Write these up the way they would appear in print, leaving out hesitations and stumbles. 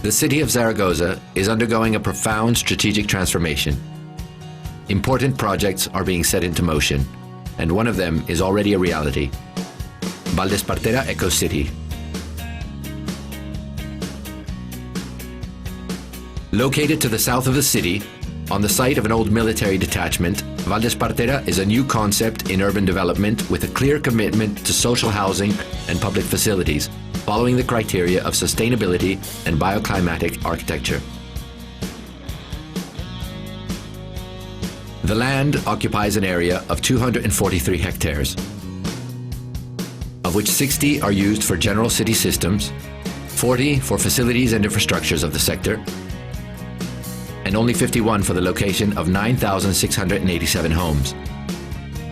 The city of Zaragoza is undergoing a profound strategic transformation. Important projects are being set into motion, and one of them is already a reality. Valdespartera Eco-City. Located to the south of the city, on the site of an old military detachment, Valdespartera is a new concept in urban development with a clear commitment to social housing and public facilities, following the criteria of sustainability and bioclimatic architecture. The land occupies an area of 243 hectares, of which 60 are used for general city systems, 40 for facilities and infrastructures of the sector, and only 51 for the location of 9,687 homes.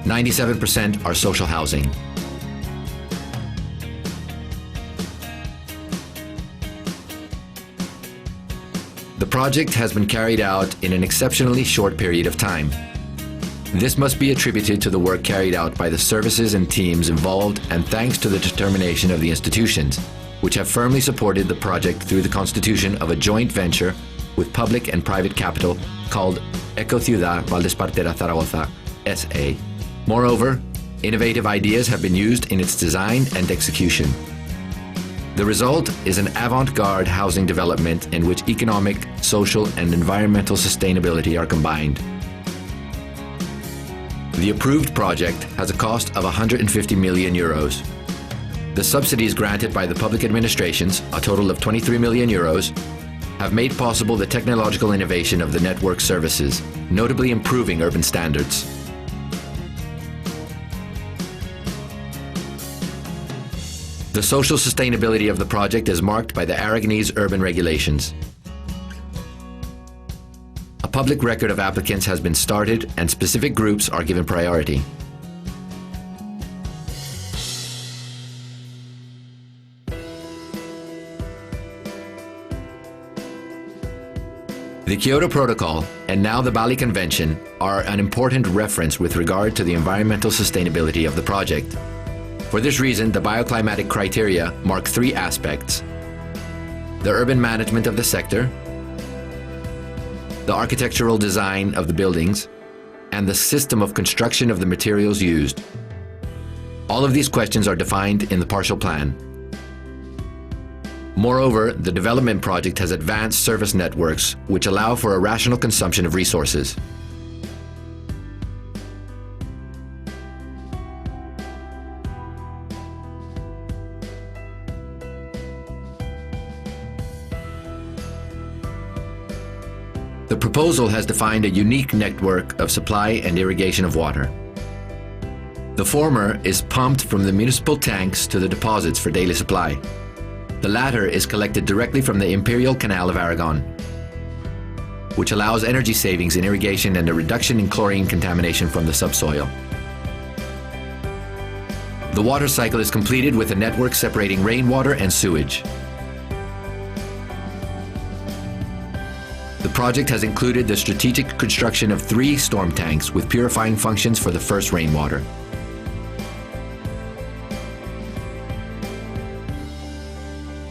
97% are social housing. The project has been carried out in an exceptionally short period of time. This must be attributed to the work carried out by the services and teams involved, and thanks to the determination of the institutions, which have firmly supported the project through the constitution of a joint venture with public and private capital called Ecociudad Valdespartera Zaragoza, SA. Moreover, innovative ideas have been used in its design and execution. The result is an avant-garde housing development in which economic, social, and environmental sustainability are combined. The approved project has a cost of 150 million euros. The subsidies granted by the public administrations, a total of 23 million euros, have made possible the technological innovation of the network services, notably improving urban standards. The social sustainability of the project is marked by the Aragonese urban regulations. A public record of applicants has been started and specific groups are given priority. The Kyoto Protocol and now the Bali Convention are an important reference with regard to the environmental sustainability of the project. For this reason, the bioclimatic criteria mark three aspects: the urban management of the sector, the architectural design of the buildings, and the system of construction of the materials used. All of these questions are defined in the partial plan. Moreover, the development project has advanced service networks which allow for a rational consumption of resources. The proposal has defined a unique network of supply and irrigation of water. The former is pumped from the municipal tanks to the deposits for daily supply. The latter is collected directly from the Imperial Canal of Aragon, which allows energy savings in irrigation and a reduction in chlorine contamination from the subsoil. The water cycle is completed with a network separating rainwater and sewage. The project has included the strategic construction of 3 storm tanks with purifying functions for the first rainwater.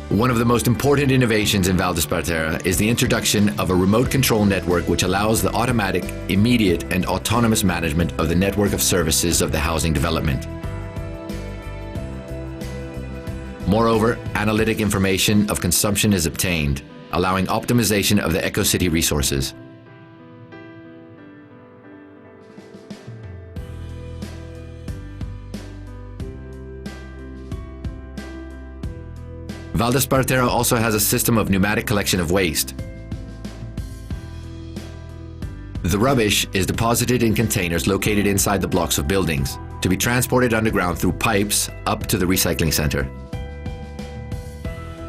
One of the most important innovations in Valdespartera is the introduction of a remote control network which allows the automatic, immediate, and autonomous management of the network of services of the housing development. Moreover, analytic information of consumption is obtained, allowing optimization of the eco-city resources. Valdespartera also has a system of pneumatic collection of waste. The rubbish is deposited in containers located inside the blocks of buildings, to be transported underground through pipes up to the recycling center.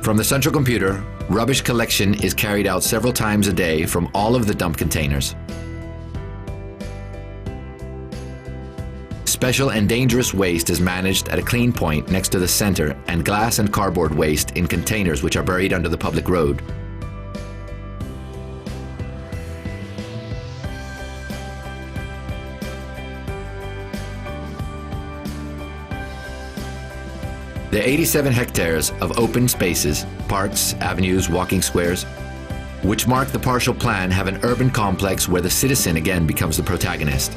From the central computer, rubbish collection is carried out several times a day from all of the dump containers. Special and dangerous waste is managed at a clean point next to the center, and glass and cardboard waste in containers which are buried under the public road. The 87 hectares of open spaces, parks, avenues, walking squares, which mark the partial plan, have an urban complex where the citizen again becomes the protagonist.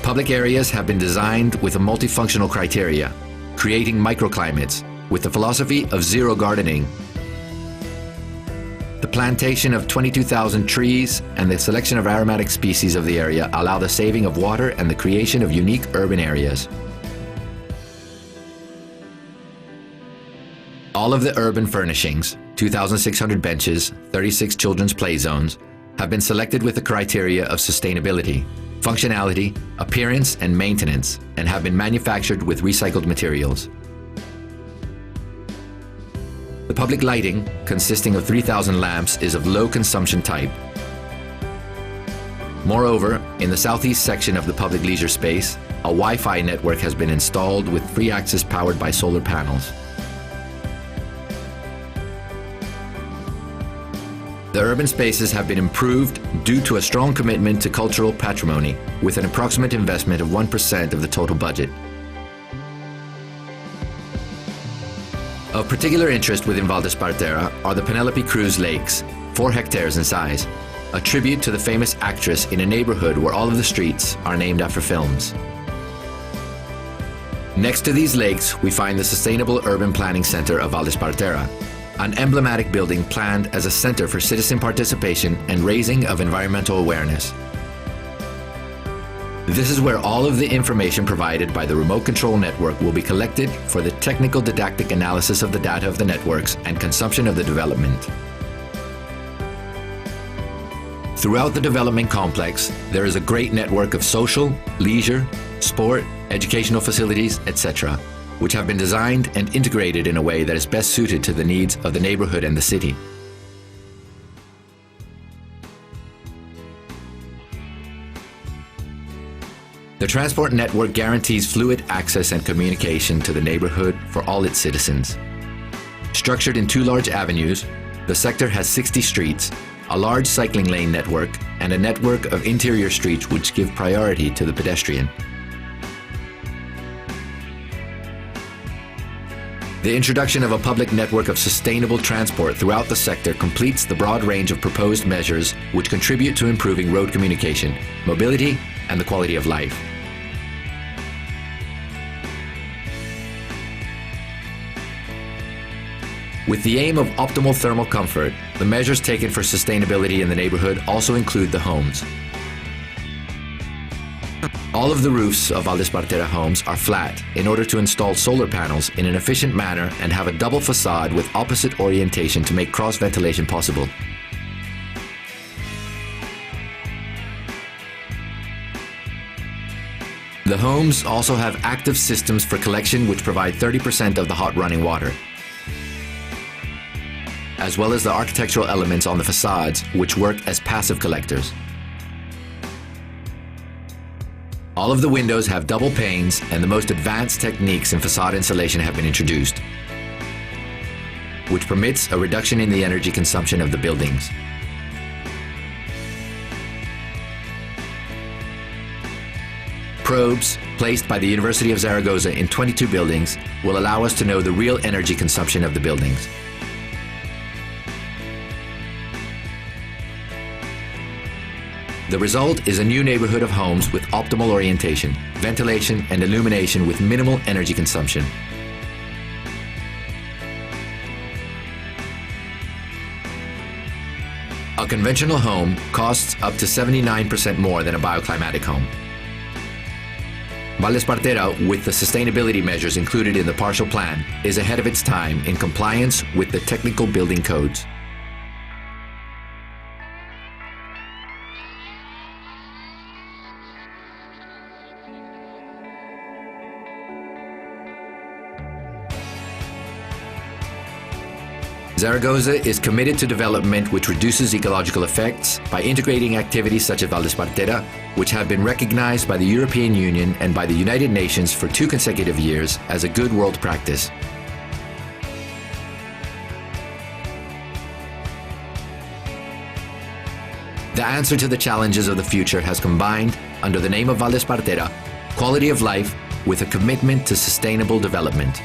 Public areas have been designed with a multifunctional criteria, creating microclimates with the philosophy of zero gardening. The plantation of 22,000 trees and the selection of aromatic species of the area allow the saving of water and the creation of unique urban areas. All of the urban furnishings, 2,600 benches, 36 children's play zones, have been selected with the criteria of sustainability, functionality, appearance, and maintenance, and have been manufactured with recycled materials. The public lighting, consisting of 3,000 lamps, is of low consumption type. Moreover, in the southeast section of the public leisure space, a Wi-Fi network has been installed with free access powered by solar panels. The urban spaces have been improved due to a strong commitment to cultural patrimony, with an approximate investment of 1% of the total budget. Of particular interest within Valdespartera are the Penelope Cruz Lakes, 4 hectares in size, a tribute to the famous actress in a neighborhood where all of the streets are named after films. Next to these lakes, we find the Sustainable Urban Planning Center of Valdespartera, an emblematic building planned as a center for citizen participation and raising of environmental awareness. This is where all of the information provided by the remote control network will be collected for the technical didactic analysis of the data of the networks and consumption of the development. Throughout the development complex, there is a great network of social, leisure, sport, educational facilities, etc., which have been designed and integrated in a way that is best suited to the needs of the neighborhood and the city. The transport network guarantees fluid access and communication to the neighborhood for all its citizens. Structured in 2 large avenues, the sector has 60 streets, a large cycling lane network, and a network of interior streets which give priority to the pedestrian. The introduction of a public network of sustainable transport throughout the sector completes the broad range of proposed measures which contribute to improving road communication, mobility, and the quality of life. With the aim of optimal thermal comfort, the measures taken for sustainability in the neighborhood also include the homes. All of the roofs of Valdespartera homes are flat in order to install solar panels in an efficient manner and have a double facade with opposite orientation to make cross ventilation possible. The homes also have active systems for collection which provide 30% of the hot running water, as well as the architectural elements on the facades which work as passive collectors. All of the windows have double panes, and the most advanced techniques in facade insulation have been introduced, which permits a reduction in the energy consumption of the buildings. Probes, placed by the University of Zaragoza in 22 buildings, will allow us to know the real energy consumption of the buildings. The result is a new neighborhood of homes with optimal orientation, ventilation, and illumination with minimal energy consumption. A conventional home costs up to 79% more than a bioclimatic home. Valdespartera, with the sustainability measures included in the partial plan, is ahead of its time in compliance with the technical building codes. Zaragoza is committed to development which reduces ecological effects by integrating activities such as Valdespartera, which have been recognized by the European Union and by the United Nations for 2 consecutive years as a good world practice. The answer to the challenges of the future has combined, under the name of Valdespartera, quality of life, with a commitment to sustainable development.